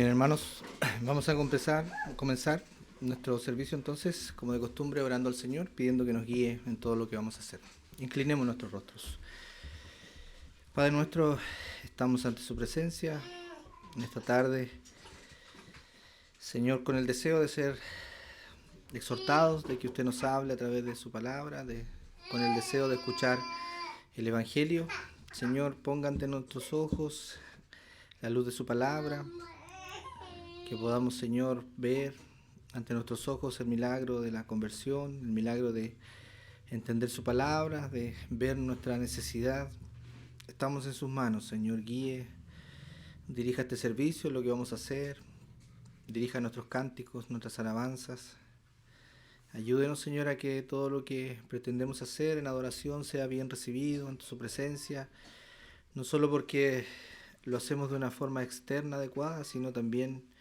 Bien, hermanos, vamos a comenzar nuestro servicio entonces, como de costumbre, orando al Señor, pidiendo que nos guíe en todo lo que vamos a hacer. Inclinemos nuestros rostros. Padre nuestro, estamos ante su presencia en esta tarde, Señor, con el deseo de ser exhortados, de que usted nos hable a través de su palabra, con el deseo de escuchar el Evangelio. Señor, ponga ante nuestros ojos la luz de su palabra, que podamos, Señor, ver ante nuestros ojos el milagro de la conversión, el milagro de entender su palabra, de ver nuestra necesidad. Estamos en sus manos, Señor, guíe, dirija este servicio, lo que vamos a hacer, dirija nuestros cánticos, nuestras alabanzas. Ayúdenos, Señor, a que todo lo que pretendemos hacer en adoración sea bien recibido ante su presencia, no solo porque lo hacemos de una forma externa adecuada, sino también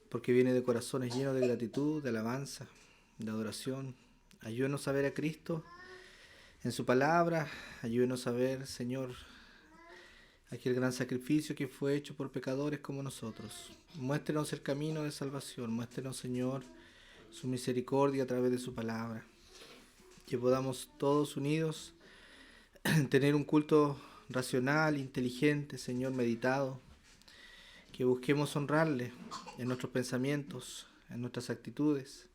porque viene de corazones llenos de gratitud, de alabanza, de adoración. Ayúdenos a ver a Cristo en su palabra, ayúdenos a ver, Señor, aquel gran sacrificio que fue hecho por pecadores como nosotros. Muéstrenos el camino de salvación, muéstrenos, Señor, su misericordia a través de su palabra. Que podamos todos unidos tener un culto racional, inteligente, Señor, meditado. Que busquemos honrarle en nuestros pensamientos, en nuestras actitudes,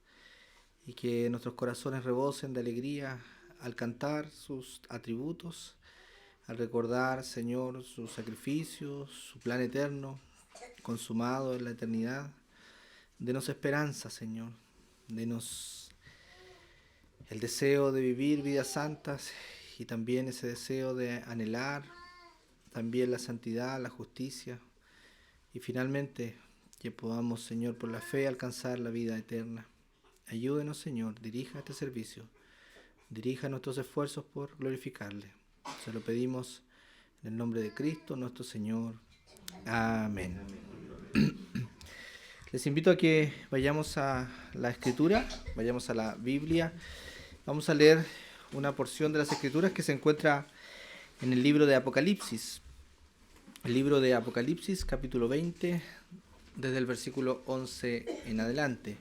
y que nuestros corazones rebosen de alegría al cantar sus atributos, al recordar, Señor, sus sacrificios, su plan eterno, consumado en la eternidad. Denos esperanza, Señor. Denos el deseo de vivir vidas santas y también ese deseo de anhelar también la santidad, la justicia. Y finalmente, que podamos, Señor, por la fe alcanzar la vida eterna. Ayúdenos, Señor, dirija este servicio, dirija nuestros esfuerzos por glorificarle. Se lo pedimos en el nombre de Cristo, nuestro Señor. Amén. Les invito a que vayamos a la Escritura, vayamos a la Biblia. Vamos a leer una porción de las Escrituras que se encuentra en el libro de Apocalipsis. El libro de Apocalipsis, capítulo 20, desde el versículo 11 en adelante.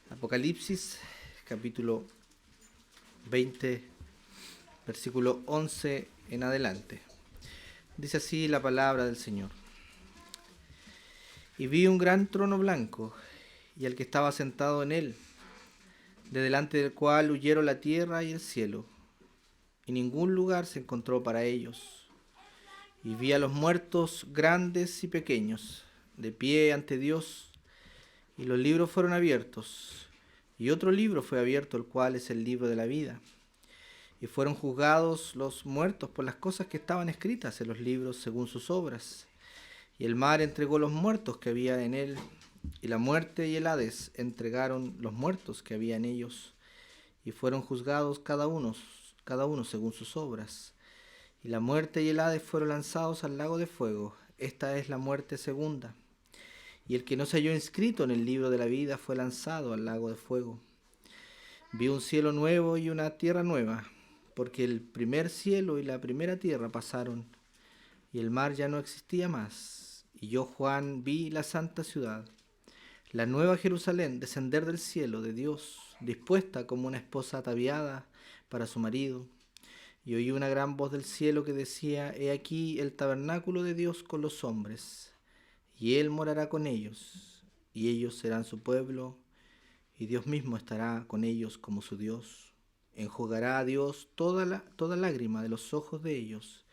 Apocalipsis, capítulo 20, versículo 11 en adelante. Dice así la palabra del Señor. Y vi un gran trono blanco, y el que estaba sentado en él, de delante del cual huyeron la tierra y el cielo, y ningún lugar se encontró para ellos. Y vi a los muertos grandes y pequeños, de pie ante Dios, y los libros fueron abiertos, y otro libro fue abierto, el cual es el libro de la vida. Y fueron juzgados los muertos por las cosas que estaban escritas en los libros según sus obras. Y el mar entregó los muertos que había en él, y la muerte y el Hades entregaron los muertos que había en ellos, y fueron juzgados cada uno según sus obras. Y la muerte y el Hades fueron lanzados al lago de fuego. Esta es la muerte segunda. Y el que no se halló inscrito en el libro de la vida fue lanzado al lago de fuego. Vi un cielo nuevo y una tierra nueva, porque el primer cielo y la primera tierra pasaron, y el mar ya no existía más. Y yo, Juan, vi la santa ciudad, la nueva Jerusalén, descender del cielo de Dios, dispuesta como una esposa ataviada para su marido. Y oí una gran voz del cielo que decía: He aquí el tabernáculo de Dios con los hombres, y Él morará con ellos, y ellos serán su pueblo, y Dios mismo estará con ellos como su Dios. Enjugará a Dios toda lágrima de los ojos de ellos,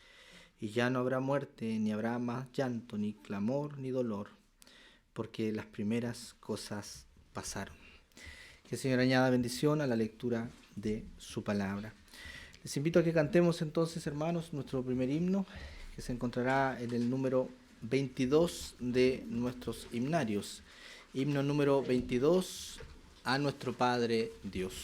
y ya no habrá muerte, ni habrá más llanto, ni clamor, ni dolor, porque las primeras cosas pasaron. Que el Señor añada bendición a la lectura de su palabra. Les invito a que cantemos entonces, hermanos, nuestro primer himno, que se encontrará en el número 22 de nuestros himnarios. Himno número 22, a nuestro Padre Dios.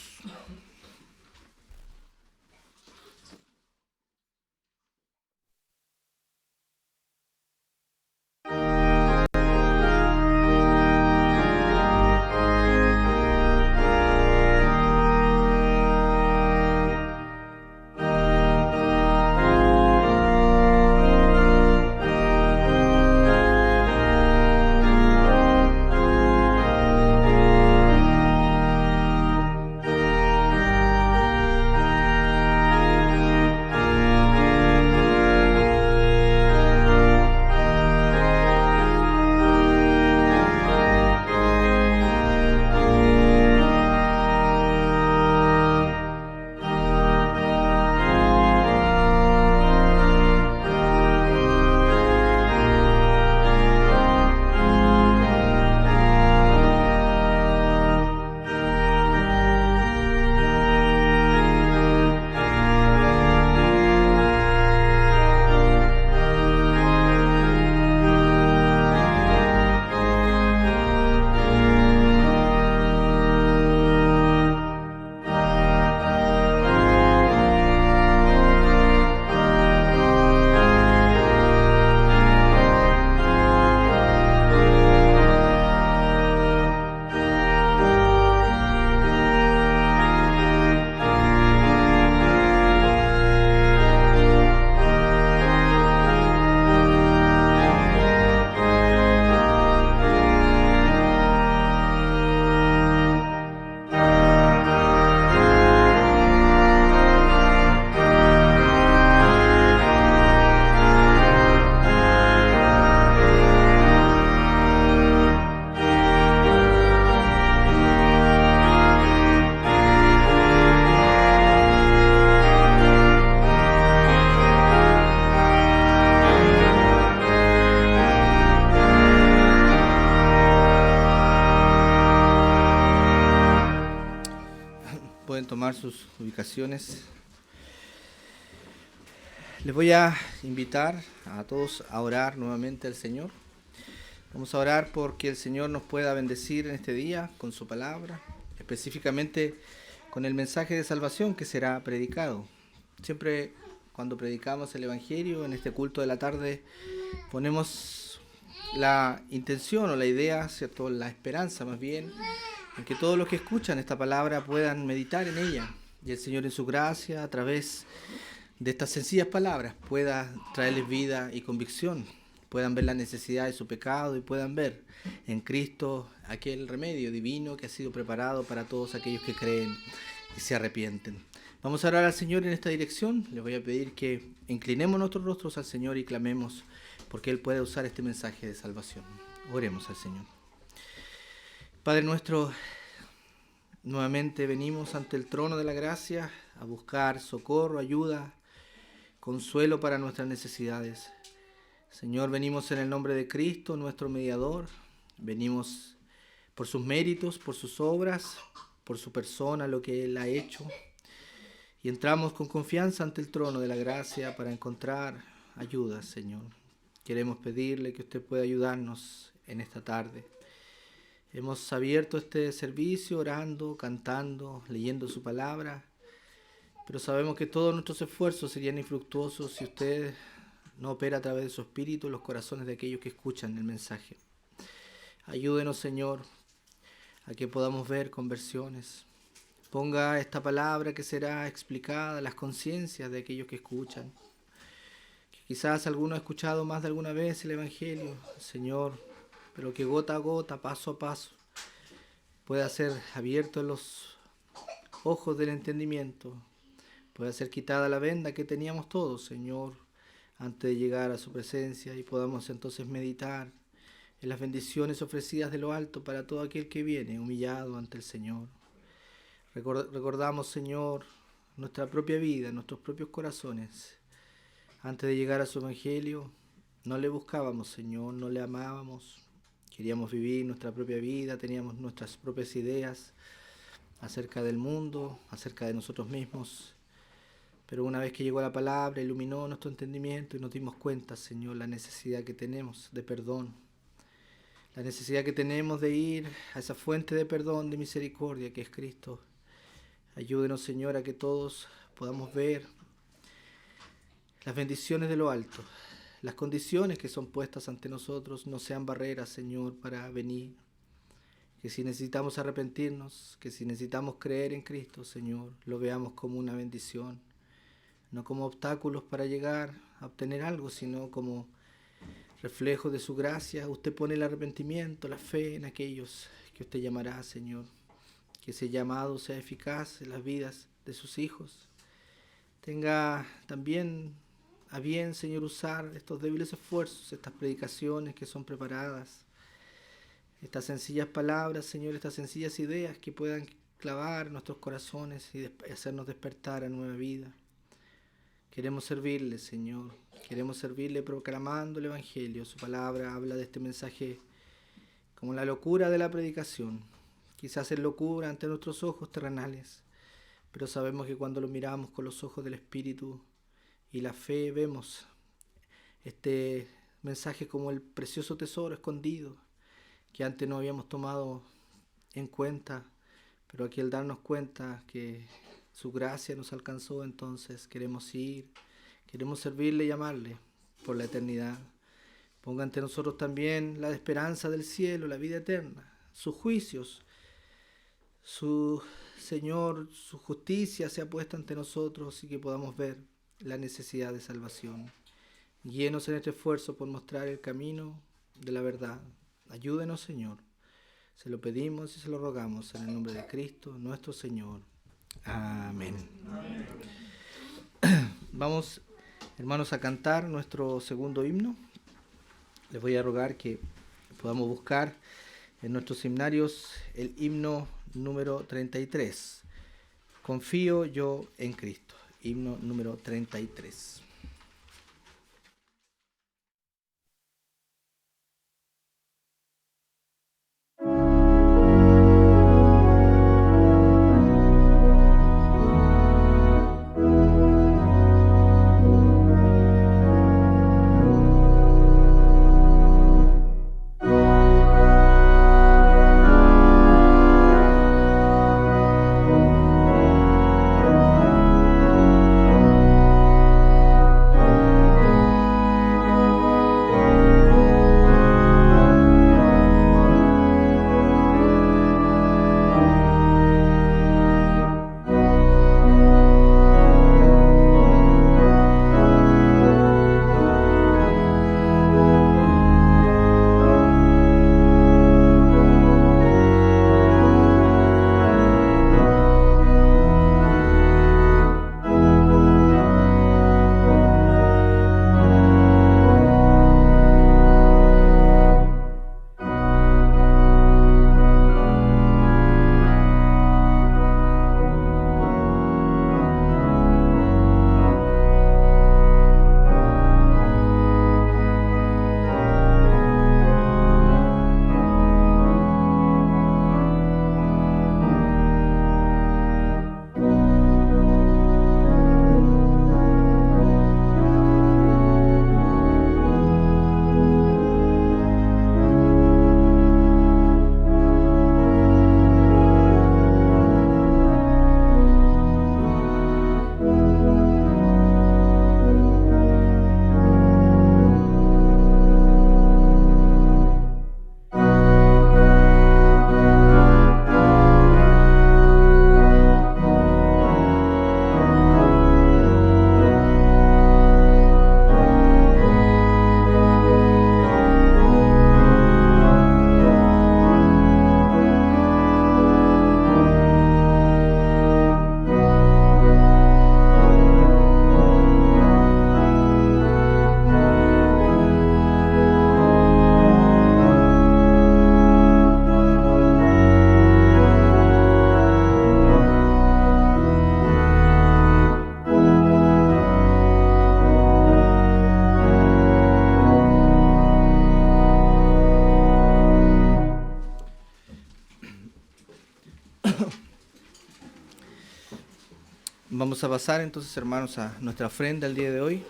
Pueden tomar sus ubicaciones. Les voy a invitar a todos a orar nuevamente al Señor. Vamos a orar porque el Señor nos pueda bendecir en este día con su palabra, específicamente con el mensaje de salvación que será predicado. Siempre cuando predicamos el Evangelio en este culto de la tarde ponemos la intención o la idea, ¿cierto? La esperanza más bien, en que todos los que escuchan esta palabra puedan meditar en ella y el Señor en su gracia a través de estas sencillas palabras pueda traerles vida y convicción, puedan ver la necesidad de su pecado y puedan ver en Cristo aquel remedio divino que ha sido preparado para todos aquellos que creen y se arrepienten. Vamos a orar al Señor en esta dirección. Les voy a pedir que inclinemos nuestros rostros al Señor y clamemos porque Él puede usar este mensaje de salvación. Oremos al Señor. Padre nuestro, nuevamente venimos ante el trono de la gracia a buscar socorro, ayuda, consuelo para nuestras necesidades. Señor, venimos en el nombre de Cristo, nuestro mediador. Venimos por sus méritos, por sus obras, por su persona, lo que Él ha hecho. Y entramos con confianza ante el trono de la gracia para encontrar ayuda, Señor. Queremos pedirle que usted pueda ayudarnos en esta tarde. Hemos abierto este servicio orando, cantando, leyendo su palabra, pero sabemos que todos nuestros esfuerzos serían infructuosos si usted no opera a través de su espíritu en los corazones de aquellos que escuchan el mensaje. Ayúdenos, Señor, a que podamos ver conversiones. Ponga esta palabra que será explicada a las conciencias de aquellos que escuchan. Que quizás alguno ha escuchado más de alguna vez el Evangelio, Señor, pero que gota a gota, paso a paso, pueda ser abierto en los ojos del entendimiento, pueda ser quitada la venda que teníamos todos, Señor, antes de llegar a su presencia y podamos entonces meditar en las bendiciones ofrecidas de lo alto para todo aquel que viene humillado ante el Señor. Recordamos, Señor, nuestra propia vida, nuestros propios corazones. Antes de llegar a su Evangelio, no le buscábamos, Señor, no le amábamos. Queríamos vivir nuestra propia vida, teníamos nuestras propias ideas acerca del mundo, acerca de nosotros mismos. Pero una vez que llegó la palabra, iluminó nuestro entendimiento y nos dimos cuenta, Señor, la necesidad que tenemos de perdón. La necesidad que tenemos de ir a esa fuente de perdón, de misericordia que es Cristo. Ayúdenos, Señor, a que todos podamos ver las bendiciones de lo alto. Las condiciones que son puestas ante nosotros no sean barreras, Señor, para venir. Que si necesitamos arrepentirnos, que si necesitamos creer en Cristo, Señor, lo veamos como una bendición. No como obstáculos para llegar a obtener algo, sino como reflejo de su gracia. Usted pone el arrepentimiento, la fe en aquellos que usted llamará, Señor. Que ese llamado sea eficaz en las vidas de sus hijos. Tenga también a bien, Señor, usar estos débiles esfuerzos, estas predicaciones que son preparadas, estas sencillas palabras, Señor, estas sencillas ideas que puedan clavar nuestros corazones y hacernos despertar a nueva vida. Queremos servirle, Señor, queremos servirle proclamando el Evangelio. Su palabra habla de este mensaje como la locura de la predicación. Quizás es locura ante nuestros ojos terrenales, pero sabemos que cuando lo miramos con los ojos del Espíritu y la fe, vemos este mensaje como el precioso tesoro escondido que antes no habíamos tomado en cuenta, pero aquí al darnos cuenta que su gracia nos alcanzó, entonces queremos ir, queremos servirle y amarle por la eternidad. Ponga ante nosotros también la esperanza del cielo, la vida eterna, sus juicios, su Señor, su justicia sea puesta ante nosotros y que podamos ver la necesidad de salvación. Guíenos en este esfuerzo por mostrar el camino de la verdad. Ayúdenos, Señor. Se lo pedimos y se lo rogamos en el nombre de Cristo, nuestro Señor. Amén. Vamos, hermanos, a cantar nuestro segundo himno. Les voy a rogar que podamos buscar en nuestros himnarios el himno número 33. Confío yo en Cristo. Himno número 33. Vamos a pasar entonces, hermanos, a nuestra ofrenda el día de hoy.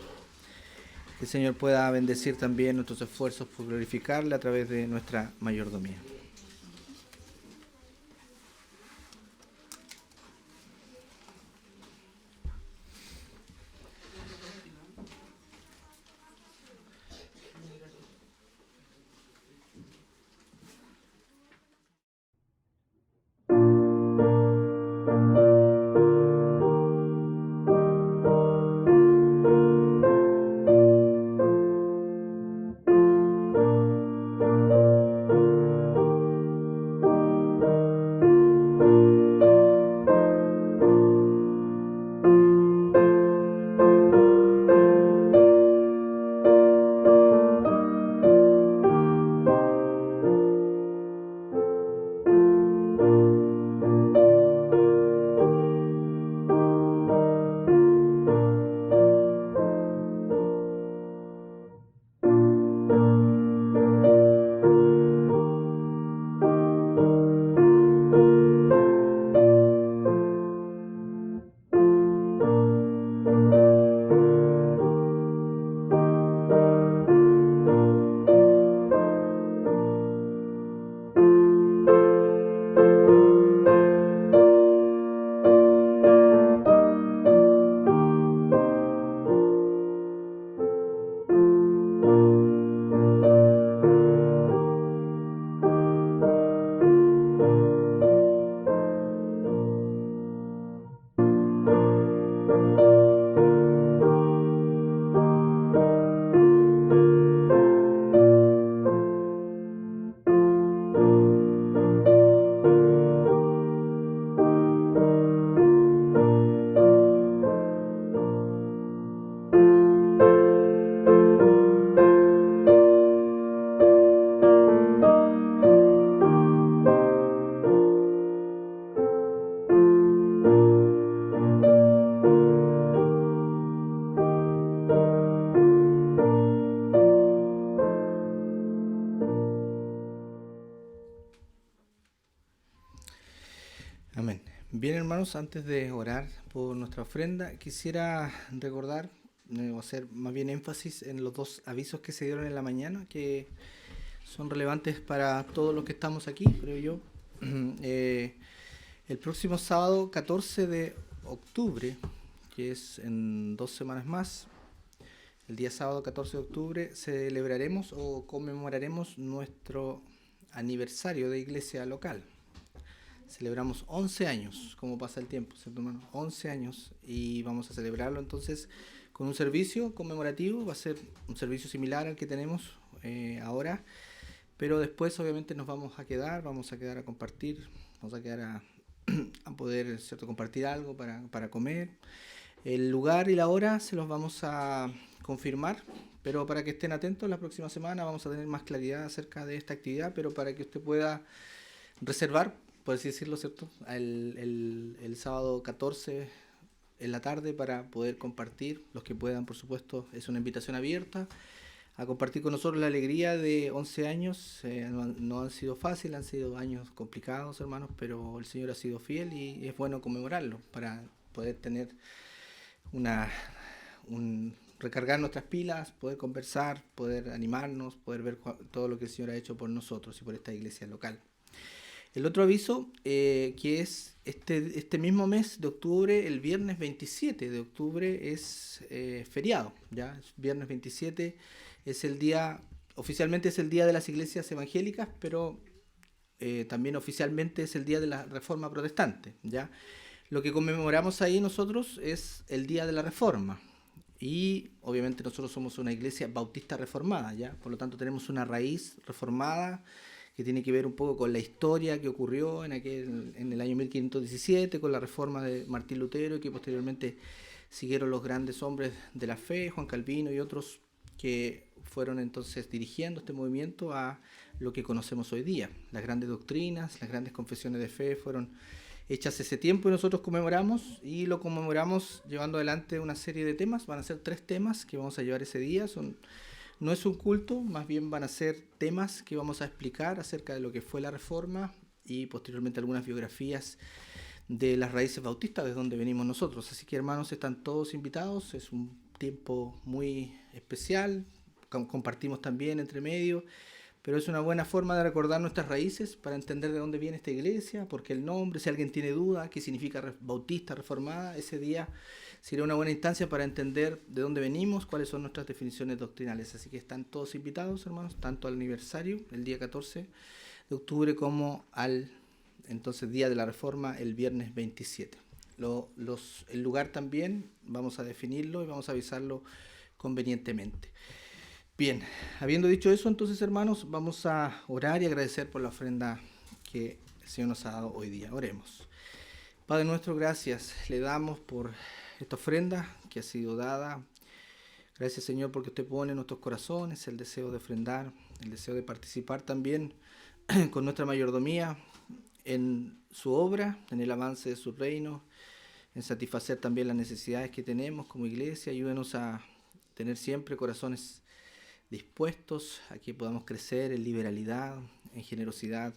Que el Señor pueda bendecir también nuestros esfuerzos por glorificarle a través de nuestra mayordomía. Amén. Bien, hermanos, antes de orar por nuestra ofrenda, quisiera recordar o hacer más bien énfasis en los dos avisos que se dieron en la mañana, que son relevantes para todos los que estamos aquí, creo yo. El próximo sábado 14 de octubre, que es en 2 semanas más, el día sábado 14 de octubre, celebraremos o conmemoraremos nuestro aniversario de iglesia local. Celebramos 11 años, como pasa el tiempo, ¿cierto, hermano? 11 años, y vamos a celebrarlo entonces con un servicio conmemorativo. Va a ser un servicio similar al que tenemos ahora, pero después obviamente nos vamos a quedar a compartir, vamos a quedar a poder, ¿cierto?, compartir algo para comer. El lugar y la hora se los vamos a confirmar, pero para que estén atentos, la próxima semana vamos a tener más claridad acerca de esta actividad, pero para que usted pueda reservar, por así decirlo, ¿cierto?, el sábado 14 en la tarde para poder compartir, los que puedan, por supuesto. Es una invitación abierta a compartir con nosotros la alegría de 11 años. No han sido fáciles, han sido años complicados, hermanos, pero el Señor ha sido fiel y es bueno conmemorarlo para poder tener recargar nuestras pilas, poder conversar, poder animarnos, poder ver todo lo que el Señor ha hecho por nosotros y por esta iglesia local. El otro aviso, que es este mismo mes de octubre, el viernes 27 de octubre es feriado, ¿ya? Viernes 27 es el día, oficialmente es el día de las iglesias evangélicas, pero también oficialmente es el día de la Reforma Protestante, ¿ya? Lo que conmemoramos ahí nosotros es el día de la Reforma. Y obviamente nosotros somos una iglesia bautista reformada, ¿ya? Por lo tanto tenemos una raíz reformada que tiene que ver un poco con la historia que ocurrió en el año 1517, con la reforma de Martín Lutero, y que posteriormente siguieron los grandes hombres de la fe, Juan Calvino y otros, que fueron entonces dirigiendo este movimiento a lo que conocemos hoy día. Las grandes doctrinas, las grandes confesiones de fe fueron hechas ese tiempo y nosotros conmemoramos, y lo conmemoramos llevando adelante una serie de temas. Van a ser 3 temas que vamos a llevar ese día. No es un culto, más bien van a ser temas que vamos a explicar acerca de lo que fue la Reforma y posteriormente algunas biografías de las raíces bautistas, de donde venimos nosotros. Así que, hermanos, están todos invitados. Es un tiempo muy especial. Compartimos también entre medio, pero es una buena forma de recordar nuestras raíces para entender de dónde viene esta iglesia, porque el nombre, si alguien tiene duda, qué significa bautista, reformada, ese día sería una buena instancia para entender de dónde venimos, cuáles son nuestras definiciones doctrinales. Así que están todos invitados, hermanos, tanto al aniversario, el día 14 de octubre, como al entonces día de la Reforma, el viernes 27. El lugar también vamos a definirlo y vamos a avisarlo convenientemente. Bien, habiendo dicho eso, entonces, hermanos, vamos a orar y agradecer por la ofrenda que el Señor nos ha dado hoy día. Oremos. Padre nuestro, gracias le damos por esta ofrenda que ha sido dada. Gracias, Señor, porque usted pone en nuestros corazones el deseo de ofrendar, el deseo de participar también con nuestra mayordomía en su obra, en el avance de su reino, en satisfacer también las necesidades que tenemos como iglesia. Ayúdenos a tener siempre corazones dispuestos a que podamos crecer en liberalidad, en generosidad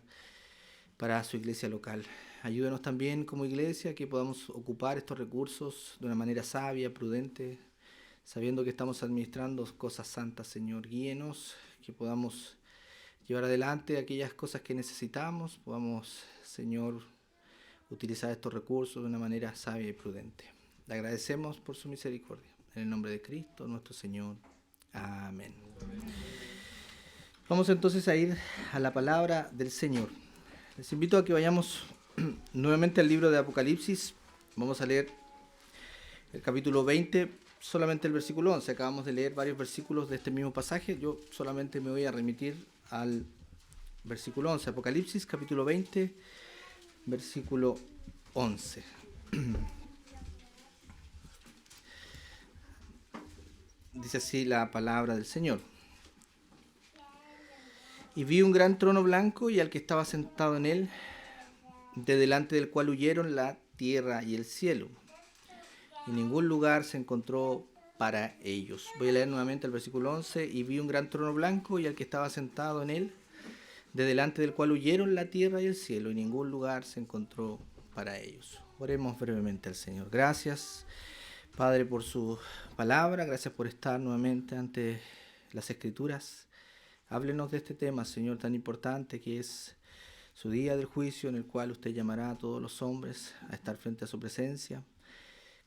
para su iglesia local. Ayúdenos también como iglesia a que podamos ocupar estos recursos de una manera sabia, prudente, sabiendo que estamos administrando cosas santas, Señor. Guíenos, que podamos llevar adelante aquellas cosas que necesitamos, podamos, Señor, utilizar estos recursos de una manera sabia y prudente. Le agradecemos por su misericordia. En el nombre de Cristo, nuestro Señor. Amén. Vamos entonces a ir a la palabra del Señor. Les invito a que vayamos nuevamente al libro de Apocalipsis. Vamos a leer el capítulo 20, solamente el versículo 11. Acabamos de leer varios versículos de este mismo pasaje. Yo solamente me voy a remitir al versículo 11. Apocalipsis, capítulo 20, versículo 11. Dice así la palabra del Señor. Y vi un gran trono blanco y al que estaba sentado en él, de delante del cual huyeron la tierra y el cielo, y ningún lugar se encontró para ellos. Voy a leer nuevamente el versículo 11. Y vi un gran trono blanco y al que estaba sentado en él, de delante del cual huyeron la tierra y el cielo, y ningún lugar se encontró para ellos. Oremos brevemente al Señor. Gracias, Padre, por su palabra. Gracias por estar nuevamente ante las Escrituras. Háblenos de este tema, Señor, tan importante que es su día del juicio, en el cual usted llamará a todos los hombres a estar frente a su presencia.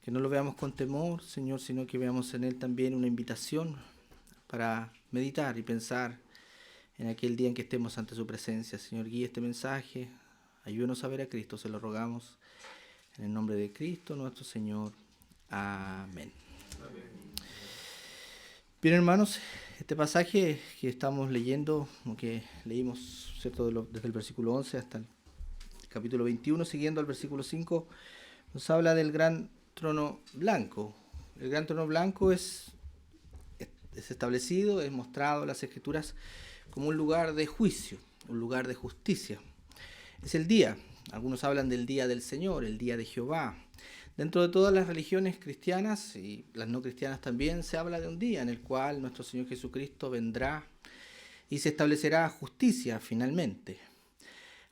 Que no lo veamos con temor, Señor, sino que veamos en él también una invitación para meditar y pensar en aquel día en que estemos ante su presencia. Señor, guíe este mensaje. Ayúdenos a ver a Cristo, se lo rogamos. En el nombre de Cristo, nuestro Señor. Amén. Bien, hermanos, este pasaje que estamos leyendo, o que leímos, ¿cierto?, desde el versículo 11 hasta el capítulo 21, siguiendo al versículo 5, nos habla del gran trono blanco. El gran trono blanco es establecido, es mostrado en las Escrituras como un lugar de juicio, un lugar de justicia. Es el día, algunos hablan del día del Señor, el día de Jehová. Dentro de todas las religiones cristianas y las no cristianas también se habla de un día en el cual nuestro Señor Jesucristo vendrá y se establecerá justicia finalmente.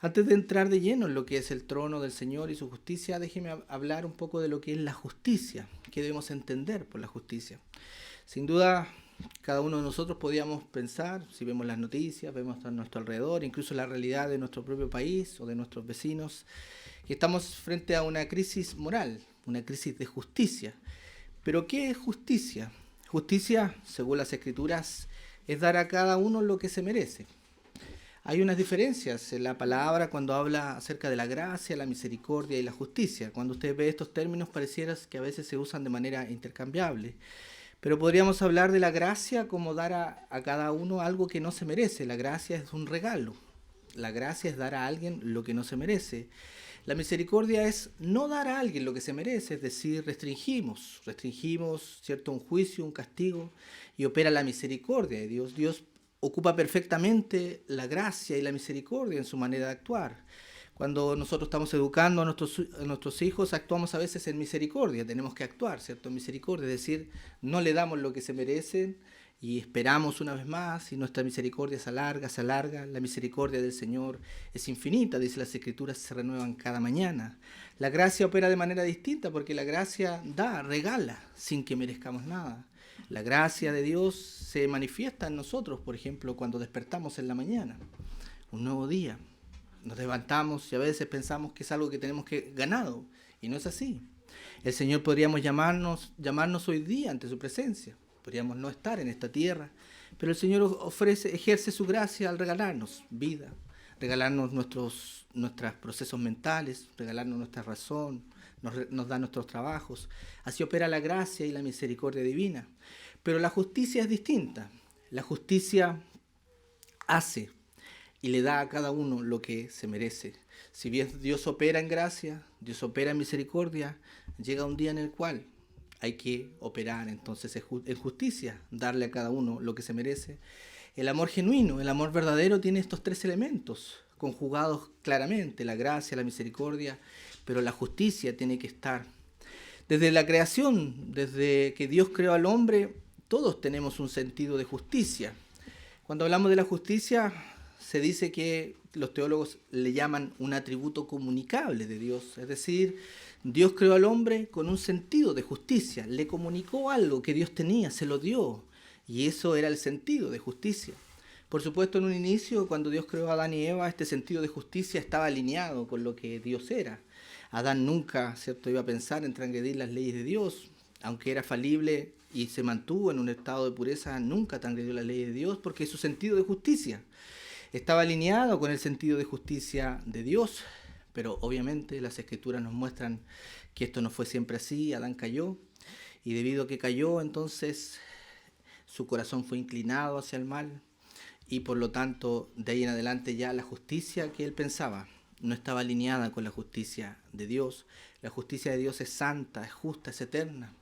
Antes de entrar de lleno en lo que es el trono del Señor y su justicia, déjeme hablar un poco de lo que es la justicia, qué debemos entender por la justicia. Sin duda, cada uno de nosotros podíamos pensar, si vemos las noticias, vemos a nuestro alrededor, incluso la realidad de nuestro propio país o de nuestros vecinos, que estamos frente a una crisis moral, una crisis de justicia. ¿Pero qué es justicia? Justicia, según las Escrituras, es dar a cada uno lo que se merece. Hay unas diferencias en la palabra cuando habla acerca de la gracia, la misericordia y la justicia. Cuando usted ve estos términos, pareciera que a veces se usan de manera intercambiable. Pero podríamos hablar de la gracia como dar a cada uno algo que no se merece. La gracia es un regalo. La gracia es dar a alguien lo que no se merece. La misericordia es no dar a alguien lo que se merece, es decir, restringimos, ¿cierto?, un juicio, un castigo, y opera la misericordia de Dios. Dios ocupa perfectamente la gracia y la misericordia en su manera de actuar. Cuando nosotros estamos educando a nuestros hijos, actuamos a veces en misericordia, tenemos que actuar, ¿cierto?, en misericordia, es decir, no le damos lo que se merecen, y esperamos una vez más y nuestra misericordia se alarga. La misericordia del Señor es infinita, dice las Escrituras, se renuevan cada mañana. La gracia opera de manera distinta porque la gracia da, regala, sin que merezcamos nada. La gracia de Dios se manifiesta en nosotros, por ejemplo, cuando despertamos en la mañana, un nuevo día. Nos levantamos y a veces pensamos que es algo que tenemos que ganado, y no es así. El Señor podríamos llamarnos hoy día ante su presencia. Podríamos no estar en esta tierra, pero el Señor ejerce su gracia al regalarnos vida, regalarnos nuestros procesos mentales, regalarnos nuestra razón, nos da nuestros trabajos. Así opera la gracia y la misericordia divina. Pero la justicia es distinta. La justicia hace y le da a cada uno lo que se merece. Si bien Dios opera en gracia, Dios opera en misericordia, llega un día en el cual hay que operar entonces en justicia, darle a cada uno lo que se merece. El amor genuino, el amor verdadero tiene estos tres elementos conjugados claramente, la gracia, la misericordia, pero la justicia tiene que estar. Desde la creación, desde que Dios creó al hombre, todos tenemos un sentido de justicia. Cuando hablamos de la justicia, se dice que los teólogos le llaman un atributo comunicable de Dios, es decir, Dios creó al hombre con un sentido de justicia, le comunicó algo que Dios tenía, se lo dio, y eso era el sentido de justicia. Por supuesto, en un inicio, cuando Dios creó a Adán y Eva, este sentido de justicia estaba alineado con lo que Dios era. Adán nunca, ¿cierto?, iba a pensar en transgredir las leyes de Dios, aunque era falible y se mantuvo en un estado de pureza, nunca transgredió las leyes de Dios porque su sentido de justicia estaba alineado con el sentido de justicia de Dios. Pero obviamente las Escrituras nos muestran que esto no fue siempre así. Adán cayó, y debido a que cayó, entonces su corazón fue inclinado hacia el mal, y por lo tanto de ahí en adelante ya la justicia que él pensaba no estaba alineada con la justicia de Dios. La justicia de Dios es santa, es justa, es eterna.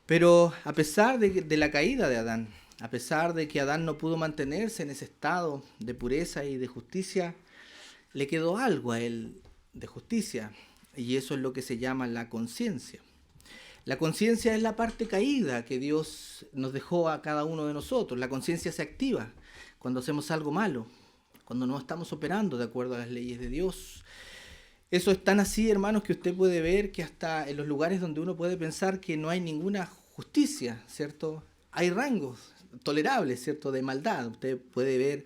Pero a pesar de la caída de Adán, a pesar de que Adán no pudo mantenerse en ese estado de pureza y de justicia, le quedó algo a él de justicia, y eso es lo que se llama la conciencia. La conciencia es la parte caída que Dios nos dejó a cada uno de nosotros. La conciencia se activa cuando hacemos algo malo, cuando no estamos operando de acuerdo a las leyes de Dios. Eso es tan así, hermanos, que usted puede ver que hasta en los lugares donde uno puede pensar que no hay ninguna justicia, ¿cierto?, hay rangos tolerables, ¿cierto?, de maldad. Usted puede ver,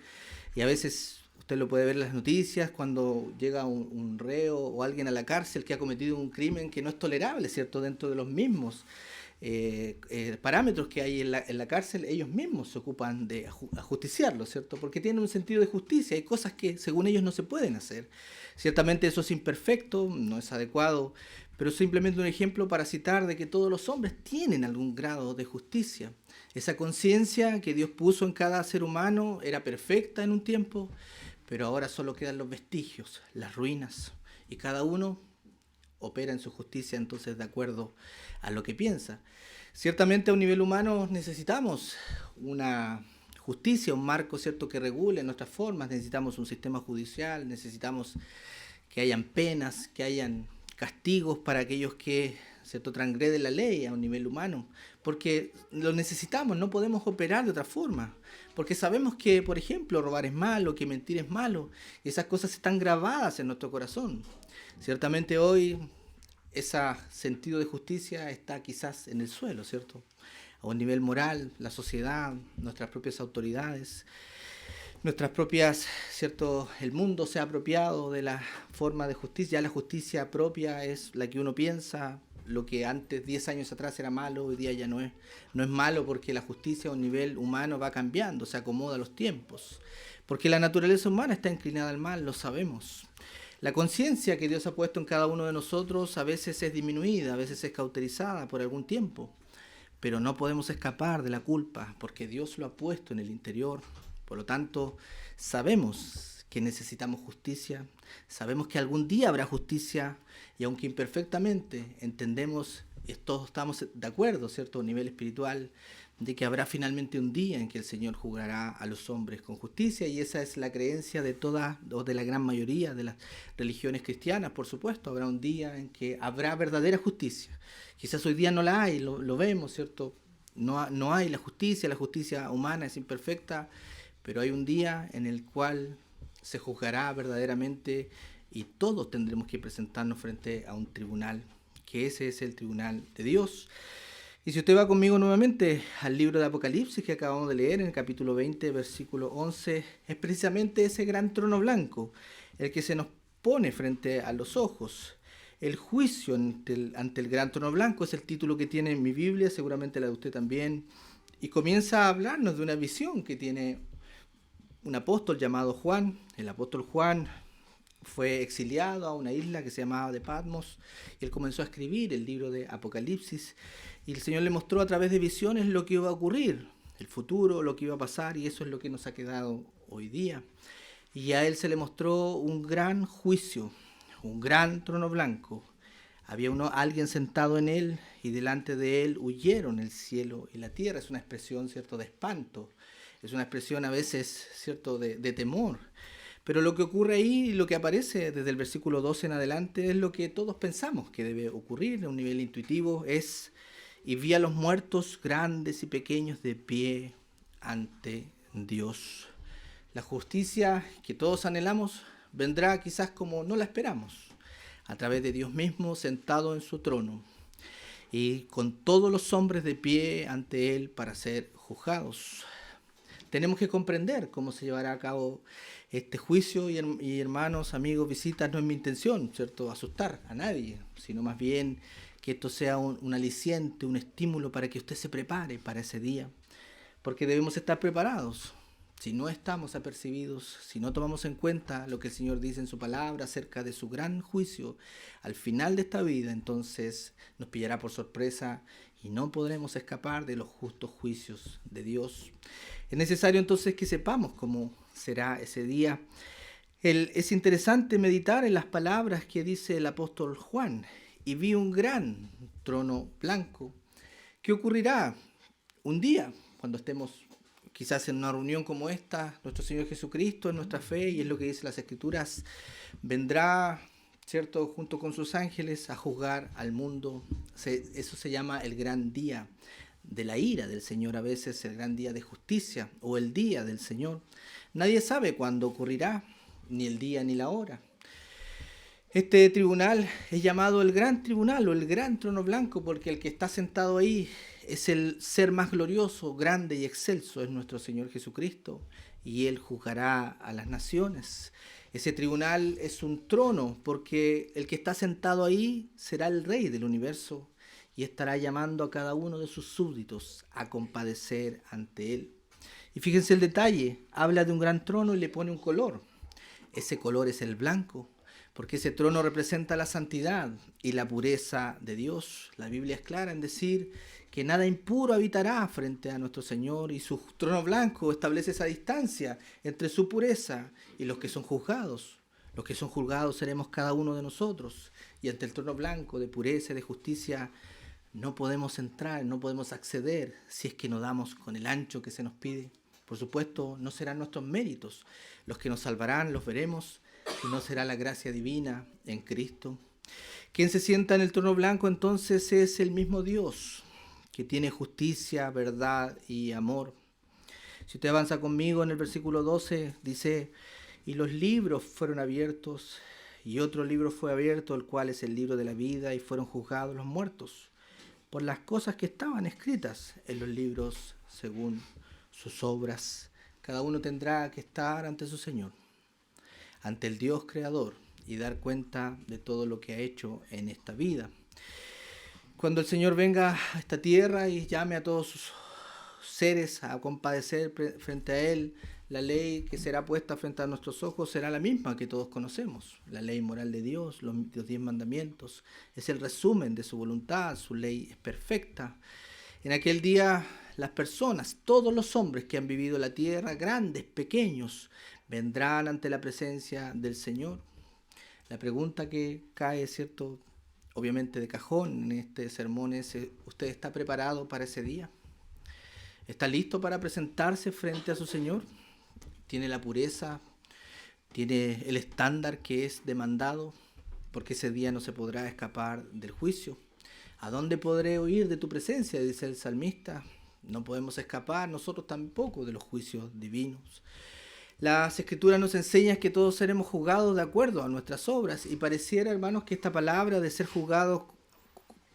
y a veces usted lo puede ver en las noticias, cuando llega un reo o alguien a la cárcel que ha cometido un crimen que no es tolerable, ¿cierto?, dentro de los mismos parámetros que hay en la cárcel, ellos mismos se ocupan de ajusticiarlo, ¿cierto?, porque tienen un sentido de justicia. Hay cosas que según ellos no se pueden hacer. Ciertamente eso es imperfecto, no es adecuado, pero simplemente un ejemplo para citar de que todos los hombres tienen algún grado de justicia. Esa conciencia que Dios puso en cada ser humano era perfecta en un tiempo, pero ahora solo quedan los vestigios, las ruinas, y cada uno opera en su justicia entonces de acuerdo a lo que piensa. Ciertamente a un nivel humano necesitamos una justicia, un marco, ¿cierto?, que regule nuestras formas. Necesitamos un sistema judicial, necesitamos que hayan penas, que hayan castigos para aquellos que, ¿cierto?, transgreden la ley a un nivel humano, porque lo necesitamos, no podemos operar de otra forma, porque sabemos que, por ejemplo, robar es malo, que mentir es malo, y esas cosas están grabadas en nuestro corazón. Ciertamente hoy ese sentido de justicia está quizás en el suelo, ¿cierto?, a un nivel moral, la sociedad, nuestras propias autoridades, nuestras propias, ¿cierto?, el mundo se ha apropiado de la forma de justicia. Ya la justicia propia es la que uno piensa. Lo que antes, 10 años atrás, era malo, hoy día ya no es malo, porque la justicia a un nivel humano va cambiando, se acomoda a los tiempos, porque la naturaleza humana está inclinada al mal, lo sabemos. La conciencia que Dios ha puesto en cada uno de nosotros a veces es disminuida, a veces es cauterizada por algún tiempo, pero no podemos escapar de la culpa, porque Dios lo ha puesto en el interior. Por lo tanto, sabemos que necesitamos justicia, sabemos que algún día habrá justicia, y aunque imperfectamente entendemos, y todos estamos de acuerdo, ¿cierto?, a nivel espiritual, de que habrá finalmente un día en que el Señor juzgará a los hombres con justicia, y esa es la creencia de todas, o de la gran mayoría de las religiones cristianas. Por supuesto, habrá un día en que habrá verdadera justicia. Quizás hoy día no la hay, lo vemos, ¿cierto? No hay la justicia humana es imperfecta, pero hay un día en el cual se juzgará verdaderamente y todos tendremos que presentarnos frente a un tribunal, que ese es el tribunal de Dios. Y si usted va conmigo nuevamente al libro de Apocalipsis que acabamos de leer en el capítulo 20, versículo 11, es precisamente ese gran trono blanco, el que se nos pone frente a los ojos. El juicio ante el gran trono blanco es el título que tiene en mi Biblia, seguramente la de usted también, y comienza a hablarnos de una visión que tiene un apóstol llamado Juan. El apóstol Juan fue exiliado a una isla que se llamaba de Patmos y él comenzó a escribir el libro de Apocalipsis y el Señor le mostró a través de visiones lo que iba a ocurrir, el futuro, lo que iba a pasar, y eso es lo que nos ha quedado hoy día. Y a él se le mostró un gran juicio, un gran trono blanco. Había alguien sentado en él y delante de él huyeron el cielo y la tierra. Es una expresión, ¿cierto?, de espanto. Es una expresión a veces, ¿cierto?, de temor. Pero lo que ocurre ahí, lo que aparece desde el versículo 12 en adelante, es lo que todos pensamos que debe ocurrir a un nivel intuitivo. Y vi a los muertos grandes y pequeños de pie ante Dios. La justicia que todos anhelamos vendrá quizás como no la esperamos, a través de Dios mismo sentado en su trono y con todos los hombres de pie ante Él para ser juzgados. Tenemos que comprender cómo se llevará a cabo este juicio y hermanos, amigos, visitas, no es mi intención, ¿cierto?, asustar a nadie, sino más bien que esto sea un aliciente, un estímulo para que usted se prepare para ese día, porque debemos estar preparados. Si no estamos apercibidos, si no tomamos en cuenta lo que el Señor dice en su palabra acerca de su gran juicio al final de esta vida, entonces nos pillará por sorpresa y no podremos escapar de los justos juicios de Dios. Es necesario entonces que sepamos cómo será ese día. Es interesante meditar en las palabras que dice el apóstol Juan. Y vi un gran trono blanco. ¿Qué ocurrirá un día cuando estemos quizás en una reunión como esta? Nuestro Señor Jesucristo, en nuestra fe, y es lo que dicen las Escrituras, vendrá, ¿cierto?, junto con sus ángeles a juzgar al mundo. Eso se llama el gran día de la ira del Señor, a veces el gran día de justicia o el día del Señor. Nadie sabe cuándo ocurrirá, ni el día ni la hora. Este tribunal es llamado el gran tribunal o el gran trono blanco porque el que está sentado ahí es el ser más glorioso, grande y excelso, es nuestro Señor Jesucristo, y Él juzgará a las naciones. Ese tribunal es un trono porque el que está sentado ahí será el rey del universo y estará llamando a cada uno de sus súbditos a compadecer ante Él. Y fíjense el detalle, habla de un gran trono y le pone un color. Ese color es el blanco, porque ese trono representa la santidad y la pureza de Dios. La Biblia es clara en decir que nada impuro habitará frente a nuestro Señor, y su trono blanco establece esa distancia entre su pureza y los que son juzgados. Los que son juzgados seremos cada uno de nosotros, y ante el trono blanco de pureza y de justicia no podemos entrar, no podemos acceder si es que no damos con el ancho que se nos pide. Por supuesto, no serán nuestros méritos los que nos salvarán, los veremos, y no será la gracia divina en Cristo. Quien se sienta en el trono blanco entonces es el mismo Dios, que tiene justicia, verdad y amor. Si usted avanza conmigo en el versículo 12, dice, y los libros fueron abiertos, y otro libro fue abierto, el cual es el libro de la vida, y fueron juzgados los muertos por las cosas que estaban escritas en los libros según sus obras. Cada uno tendrá que estar ante su Señor, ante el Dios creador, y dar cuenta de todo lo que ha hecho en esta vida. Cuando el Señor venga a esta tierra y llame a todos sus seres a compadecer frente a Él, la ley que será puesta frente a nuestros ojos será la misma que todos conocemos. La ley moral de Dios, los 10 mandamientos, es el resumen de su voluntad, su ley es perfecta. En aquel día las personas, todos los hombres que han vivido la tierra, grandes, pequeños, vendrán ante la presencia del Señor. La pregunta que cae, ¿cierto?, obviamente de cajón en este sermón es, ¿usted está preparado para ese día? ¿Está listo para presentarse frente a su Señor? ¿Tiene la pureza? ¿Tiene el estándar que es demandado? Porque ese día no se podrá escapar del juicio. ¿A dónde podré huir de tu presencia?, dice el salmista. No podemos escapar nosotros tampoco de los juicios divinos. Las Escrituras nos enseñan que todos seremos juzgados de acuerdo a nuestras obras, y pareciera, hermanos, que esta palabra de ser juzgados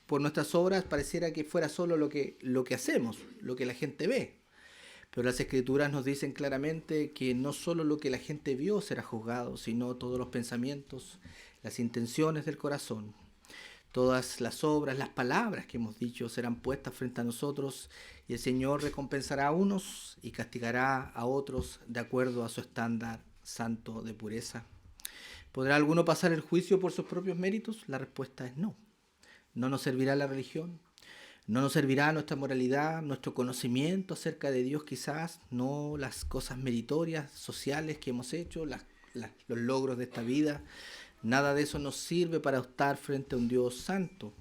por nuestras obras pareciera que fuera solo lo que hacemos, lo que la gente ve. Pero las Escrituras nos dicen claramente que no solo lo que la gente vio será juzgado, sino todos los pensamientos, las intenciones del corazón. Todas las obras, las palabras que hemos dicho serán puestas frente a nosotros, y el Señor recompensará a unos y castigará a otros de acuerdo a su estándar santo de pureza. ¿Podrá alguno pasar el juicio por sus propios méritos? La respuesta es no. No nos servirá la religión, no nos servirá nuestra moralidad, nuestro conocimiento acerca de Dios quizás, no las cosas meritorias, sociales que hemos hecho, los logros de esta vida. Nada de eso nos sirve para estar frente a un Dios santo,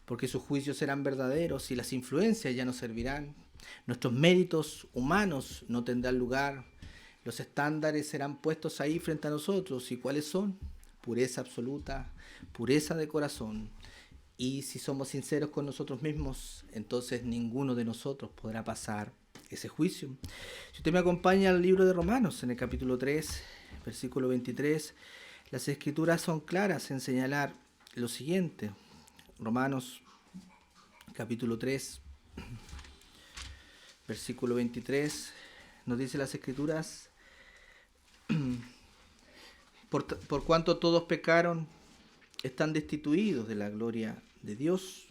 porque sus juicios serán verdaderos y las influencias ya no servirán. Nuestros méritos humanos no tendrán lugar. Los estándares serán puestos ahí frente a nosotros. ¿Y cuáles son? Pureza absoluta, pureza de corazón. Y si somos sinceros con nosotros mismos, entonces ninguno de nosotros podrá pasar ese juicio. Si usted me acompaña al libro de Romanos, en el capítulo 3, versículo 23, las Escrituras son claras en señalar lo siguiente. Romanos, capítulo 3, versículo 23, nos dice las Escrituras: por cuanto todos pecaron, están destituidos de la gloria de Dios.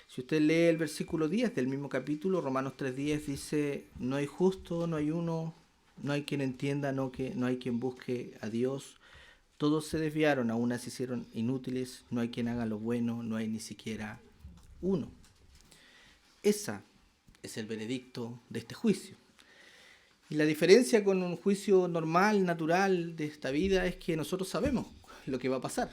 Si usted lee el versículo 10 del mismo capítulo, Romanos 3:10, dice: no hay justo, no hay uno, no hay quien entienda, no hay quien busque a Dios. Todos se desviaron, a unas se hicieron inútiles, no hay quien haga lo bueno, no hay ni siquiera uno. Ese es el veredicto de este juicio. Y la diferencia con un juicio normal, natural de esta vida, es que nosotros sabemos lo que va a pasar.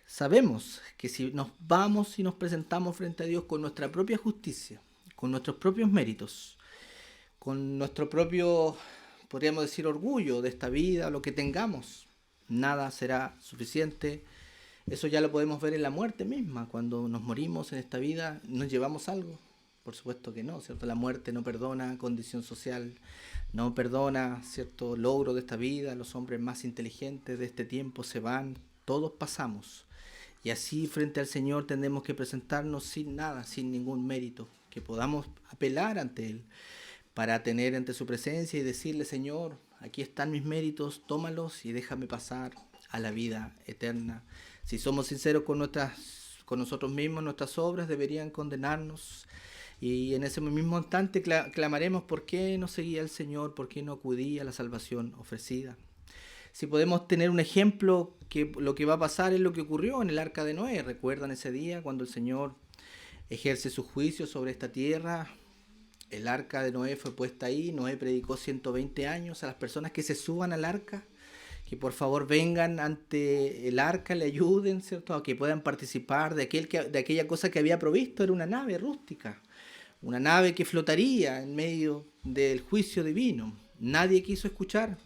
Sabemos que si nos vamos y nos presentamos frente a Dios con nuestra propia justicia, con nuestros propios méritos, con nuestro propio, podríamos decir, orgullo de esta vida, lo que tengamos, nada será suficiente. Eso ya lo podemos ver en la muerte misma. Cuando nos morimos en esta vida, ¿nos llevamos algo? Por supuesto que no, ¿cierto? La muerte no perdona condición social, no perdona cierto logro de esta vida. Los hombres más inteligentes de este tiempo se van, todos pasamos. Y así frente al Señor tenemos que presentarnos sin nada, sin ningún mérito, que podamos apelar ante Él para tener ante su presencia y decirle: Señor, aquí están mis méritos, tómalos y déjame pasar a la vida eterna. Si somos sinceros con nosotros mismos, nuestras obras deberían condenarnos, y en ese mismo instante clamaremos: ¿por qué no seguía el Señor? ¿Por qué no acudía a la salvación ofrecida? Si podemos tener un ejemplo, que lo que va a pasar es lo que ocurrió en el arca de Noé. ¿Recuerdan ese día cuando el Señor ejerce su juicio sobre esta tierra? El arca de Noé fue puesta ahí. Noé predicó 120 años a las personas que se suban al arca, que por favor vengan ante el arca, le ayuden, ¿cierto?, a que puedan participar de aquella cosa que había provisto. Era una nave rústica, una nave que flotaría en medio del juicio divino. Nadie quiso escuchar.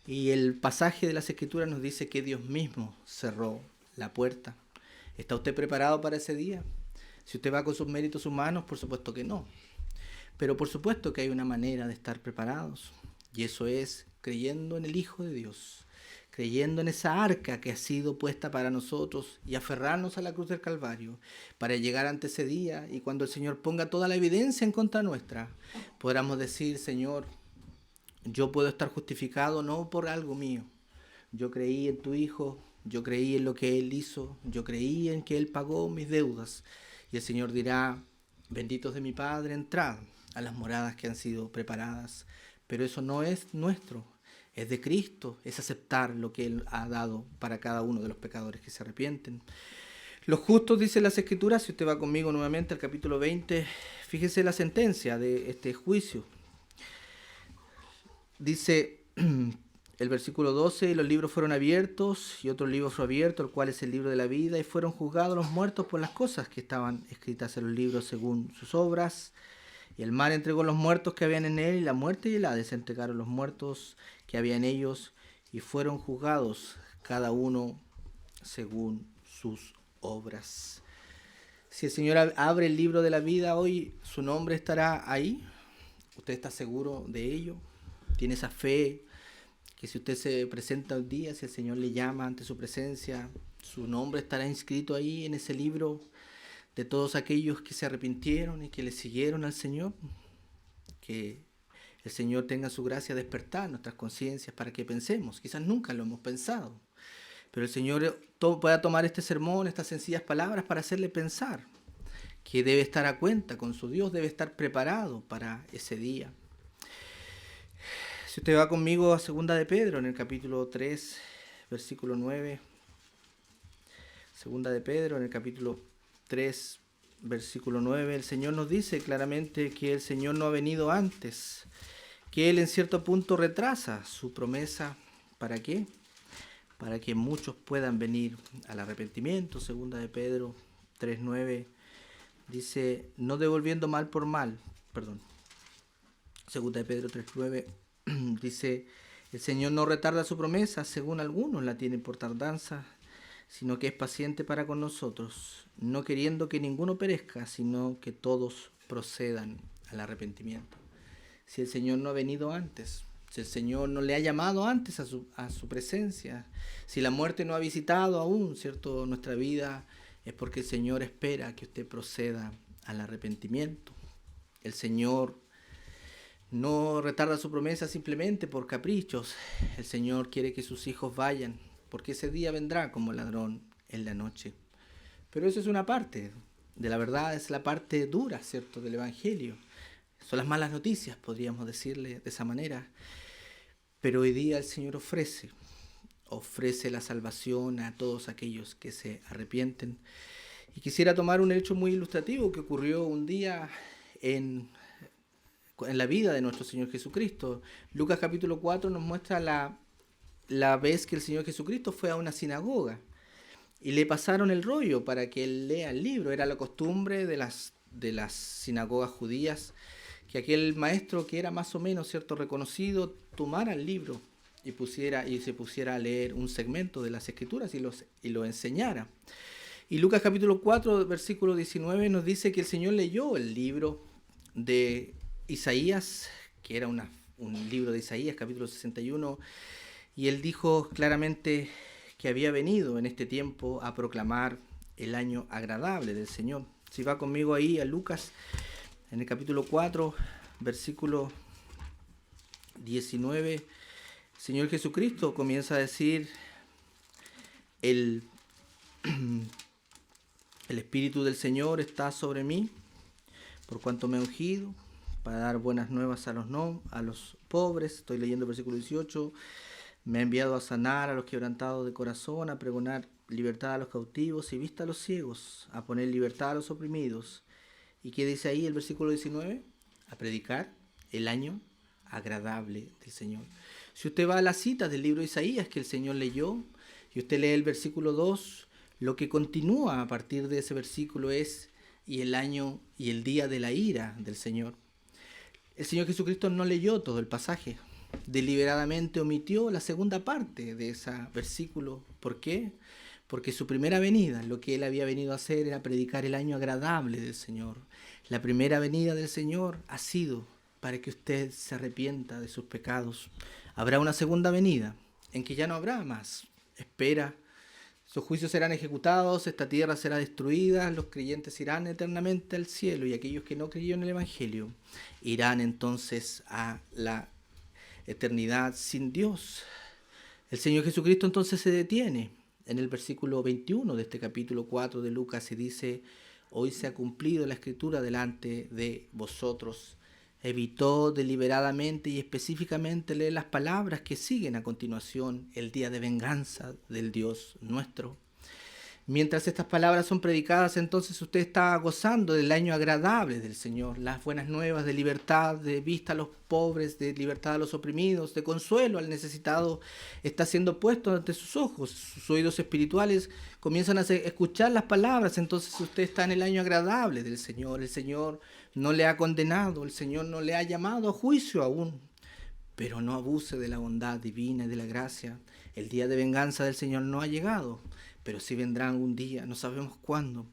Y el pasaje de las Escrituras nos dice que Dios mismo cerró la puerta. ¿Está usted preparado para ese día? Si usted va con sus méritos humanos, por supuesto que no. Pero por supuesto que hay una manera de estar preparados. Y eso es creyendo en el Hijo de Dios, creyendo en esa arca que ha sido puesta para nosotros, y aferrarnos a la cruz del Calvario para llegar ante ese día, y cuando el Señor ponga toda la evidencia en contra nuestra, podamos decir: Señor, yo puedo estar justificado no por algo mío. Yo creí en tu Hijo, yo creí en lo que Él hizo, yo creí en que Él pagó mis deudas. Y el Señor dirá: benditos de mi Padre, entrad a las moradas que han sido preparadas. Pero eso no es nuestro, es de Cristo, es aceptar lo que Él ha dado para cada uno de los pecadores que se arrepienten. Los justos, dicen las Escrituras, si usted va conmigo nuevamente al capítulo 20, fíjese la sentencia de este juicio. Dice el versículo 12: y los libros fueron abiertos, y otro libro fue abierto, el cual es el libro de la vida, y fueron juzgados los muertos por las cosas que estaban escritas en los libros según sus obras. Y el mar entregó los muertos que habían en él, y la muerte y el Hades entregaron los muertos que había en ellos, y fueron juzgados cada uno según sus obras. Si el Señor abre el libro de la vida hoy, su nombre estará ahí. ¿Usted está seguro de ello? ¿Tiene esa fe que si usted se presenta un día, si el Señor le llama ante su presencia, su nombre estará inscrito ahí en ese libro de todos aquellos que se arrepintieron y que le siguieron al Señor? Que el Señor tenga su gracia de despertar nuestras conciencias para que pensemos. Quizás nunca lo hemos pensado, pero el Señor pueda tomar este sermón, estas sencillas palabras, para hacerle pensar que debe estar a cuenta con su Dios, debe estar preparado para ese día. Si usted va conmigo a 2 de Pedro, en el capítulo 3, versículo 9. 2 de Pedro, en el capítulo 3, versículo 9, el Señor nos dice claramente que el Señor no ha venido antes, que Él en cierto punto retrasa su promesa. ¿Para qué? Para que muchos puedan venir al arrepentimiento. 2 de Pedro 3:9 dice, no devolviendo mal por mal, perdón. 2 de Pedro 3:9 dice, el Señor no retarda su promesa, según algunos la tienen por tardanza, sino que es paciente para con nosotros, no queriendo que ninguno perezca, sino que todos procedan al arrepentimiento. Si el Señor no ha venido antes, si el Señor no le ha llamado antes a su presencia, si la muerte no ha visitado aún, ¿cierto?, nuestra vida, es porque el Señor espera que usted proceda al arrepentimiento. El Señor no retarda su promesa simplemente por caprichos. El Señor quiere que sus hijos vayan, porque ese día vendrá como ladrón en la noche. Pero eso es una parte de la verdad, es la parte dura, ¿cierto?, del Evangelio. Son las malas noticias, podríamos decirle de esa manera. Pero hoy día el Señor ofrece la salvación a todos aquellos que se arrepienten. Y quisiera tomar un hecho muy ilustrativo que ocurrió un día en la vida de nuestro Señor Jesucristo. Lucas capítulo 4 nos muestra la vez que el Señor Jesucristo fue a una sinagoga y le pasaron el rollo para que él lea el libro. Era la costumbre de las sinagogas judías que aquel maestro que era más o menos, ¿cierto?, reconocido, tomara el libro y se pusiera a leer un segmento de las Escrituras y lo enseñara. Y Lucas capítulo 4, versículo 19 nos dice que el Señor leyó el libro de Isaías, que era un libro de Isaías, capítulo 61, y él dijo claramente que había venido en este tiempo a proclamar el año agradable del Señor. Si va conmigo ahí a Lucas, en el capítulo 4, versículo 19, el Señor Jesucristo comienza a decir, el Espíritu del Señor está sobre mí, por cuanto me ha ungido para dar buenas nuevas a los pobres. Estoy leyendo el versículo 18. Me ha enviado a sanar a los quebrantados de corazón, a pregonar libertad a los cautivos y vista a los ciegos, a poner libertad a los oprimidos. ¿Y qué dice ahí el versículo 19? A predicar el año agradable del Señor. Si usted va a la cita del libro de Isaías que el Señor leyó, y usted lee el versículo 2, lo que continúa a partir de ese versículo es, y el año y el día de la ira del Señor. El Señor Jesucristo no leyó todo el pasaje, deliberadamente omitió la segunda parte de ese versículo. ¿Por qué? Porque su primera venida, lo que él había venido a hacer era predicar el año agradable del Señor. La primera venida del Señor ha sido para que usted se arrepienta de sus pecados. Habrá una segunda venida en que ya no habrá más espera. Sus juicios serán ejecutados, esta tierra será destruida, los creyentes irán eternamente al cielo y aquellos que no creyeron en el Evangelio irán entonces a la eternidad sin Dios. El Señor Jesucristo entonces se detiene en el versículo 21 de este capítulo 4 de Lucas y dice, hoy se ha cumplido la escritura delante de vosotros. Evitó deliberadamente y específicamente leer las palabras que siguen a continuación, el día de venganza del Dios nuestro. Mientras estas palabras son predicadas, entonces usted está gozando del año agradable del Señor, las buenas nuevas de libertad, de vista a los pobres, de libertad a los oprimidos, de consuelo al necesitado, está siendo puesto ante sus ojos. Sus oídos espirituales comienzan a escuchar las palabras, entonces usted está en el año agradable del Señor. El Señor no le ha condenado, el Señor no le ha llamado a juicio aún, pero no abuse de la bondad divina y de la gracia. El día de venganza del Señor no ha llegado, pero sí vendrá un día, no sabemos cuándo,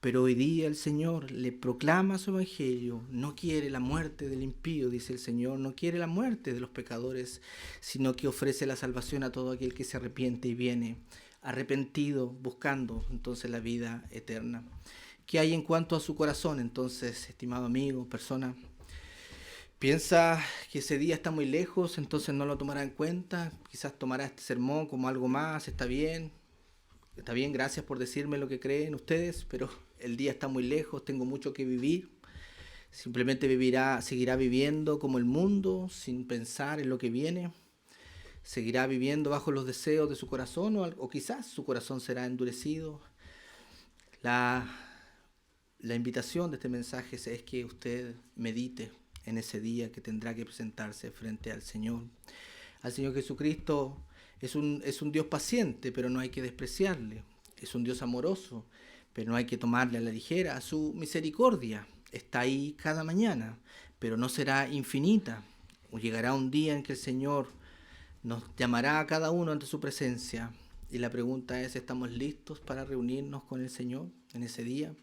Pero hoy día el Señor le proclama su evangelio. No quiere la muerte del impío, dice el Señor. No quiere la muerte de los pecadores, sino que ofrece la salvación a todo aquel que se arrepiente y viene arrepentido, buscando entonces la vida eterna. ¿Qué hay en cuanto a su corazón? Entonces, estimado amigo, persona, piensa que ese día está muy lejos, entonces no lo tomará en cuenta. Quizás tomará este sermón como algo más. Está bien, gracias por decirme lo que creen ustedes, pero el día está muy lejos, tengo mucho que vivir. Simplemente seguirá viviendo como el mundo, sin pensar en lo que viene. Seguirá viviendo bajo los deseos de su corazón, o quizás su corazón será endurecido. La invitación de este mensaje es que usted medite en ese día que tendrá que presentarse frente al Señor. Al Señor Jesucristo es un Dios paciente, pero no hay que despreciarle. Es un Dios amoroso, pero no hay que tomarle a la ligera. Su misericordia está ahí cada mañana, pero no será infinita. Llegará un día en que el Señor nos llamará a cada uno ante su presencia. Y la pregunta es, ¿estamos listos para reunirnos con el Señor en ese día?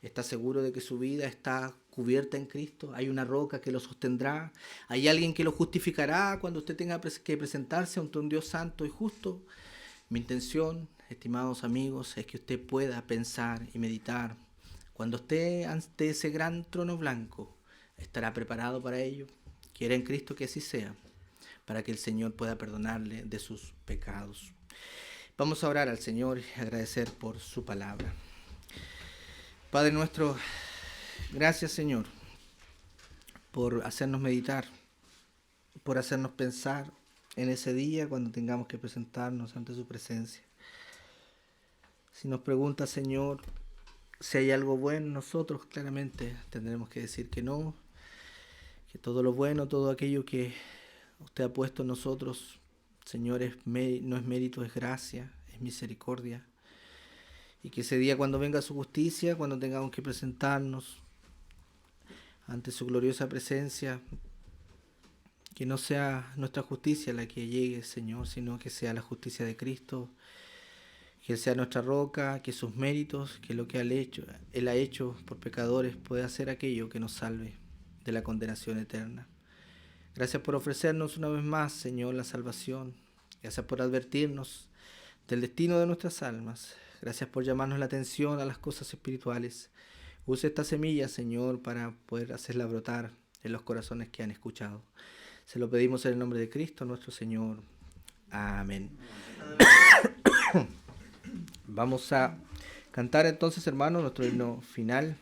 ¿Está seguro de que su vida está cubierta en Cristo? ¿Hay una roca que lo sostendrá? ¿Hay alguien que lo justificará cuando usted tenga que presentarse ante un Dios santo y justo? Mi intención, estimados amigos, es que usted pueda pensar y meditar. Cuando esté ante ese gran trono blanco, ¿estará preparado para ello? Quiera en Cristo que así sea, para que el Señor pueda perdonarle de sus pecados. Vamos a orar al Señor y agradecer por su palabra. Padre nuestro, gracias Señor por hacernos meditar, por hacernos pensar en ese día cuando tengamos que presentarnos ante su presencia. Si nos pregunta, Señor, si hay algo bueno en nosotros, claramente tendremos que decir que no, que todo lo bueno, todo aquello que usted ha puesto en nosotros, Señor, no es mérito, es gracia, es misericordia. Y que ese día, cuando venga su justicia, cuando tengamos que presentarnos ante su gloriosa presencia, que no sea nuestra justicia la que llegue, Señor, sino que sea la justicia de Cristo, que Él sea nuestra roca, que sus méritos, que lo que Él ha hecho por pecadores, pueda hacer aquello que nos salve de la condenación eterna. Gracias por ofrecernos una vez más, Señor, la salvación. Gracias por advertirnos del destino de nuestras almas. Gracias por llamarnos la atención a las cosas espirituales. Use esta semilla, Señor, para poder hacerla brotar en los corazones que han escuchado. Se lo pedimos en el nombre de Cristo, nuestro Señor. Amén. Vamos a cantar entonces, hermanos, nuestro himno final,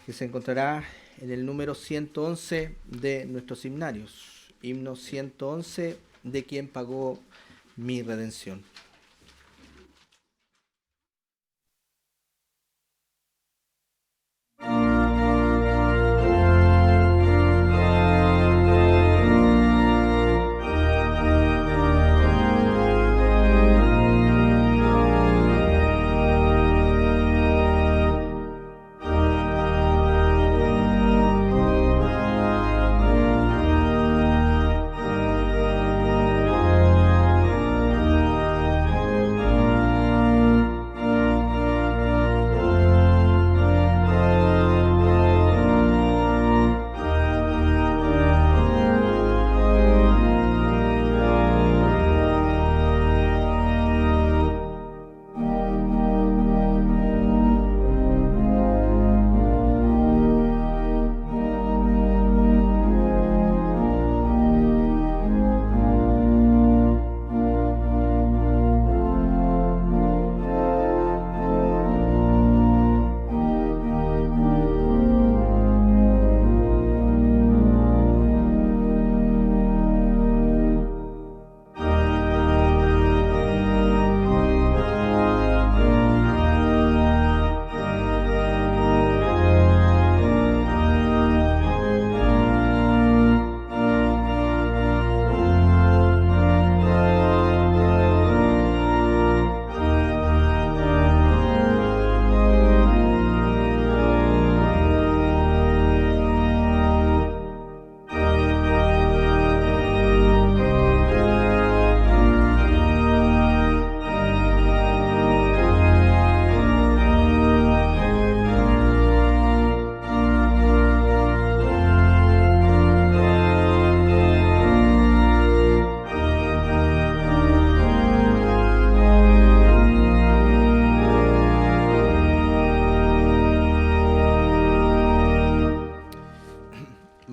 que se encontrará en el número 111 de nuestros himnarios. Himno 111, de quien pagó mi redención.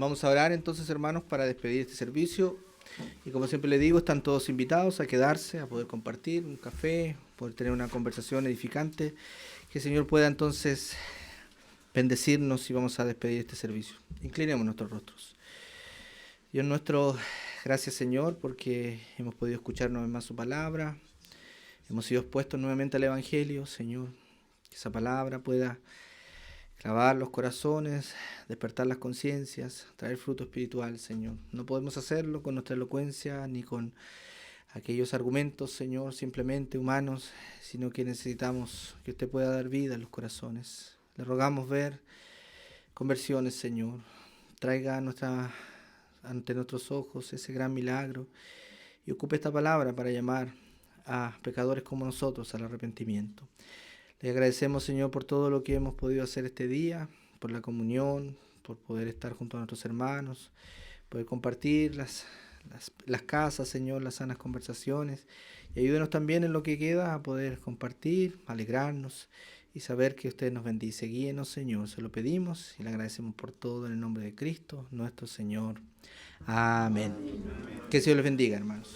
Vamos a orar entonces, hermanos, para despedir este servicio. Y como siempre les digo, están todos invitados a quedarse, a poder compartir un café, poder tener una conversación edificante. Que el Señor pueda entonces bendecirnos y vamos a despedir este servicio. Inclinemos nuestros rostros. Dios nuestro, gracias Señor, porque hemos podido escuchar una vez más su palabra. Hemos sido expuestos nuevamente al Evangelio, Señor. Que esa palabra pueda clavar los corazones, despertar las conciencias, traer fruto espiritual, Señor. No podemos hacerlo con nuestra elocuencia ni con aquellos argumentos, Señor, simplemente humanos, sino que necesitamos que usted pueda dar vida a los corazones. Le rogamos ver conversiones, Señor. Traiga ante nuestros ojos ese gran milagro y ocupe esta palabra para llamar a pecadores como nosotros al arrepentimiento. Le agradecemos, Señor, por todo lo que hemos podido hacer este día, por la comunión, por poder estar junto a nuestros hermanos, poder compartir las casas, Señor, las sanas conversaciones. Y ayúdenos también en lo que queda a poder compartir, alegrarnos y saber que usted nos bendice. Guíenos, Señor, se lo pedimos y le agradecemos por todo en el nombre de Cristo, nuestro Señor. Amén. Que el Señor les bendiga, hermanos.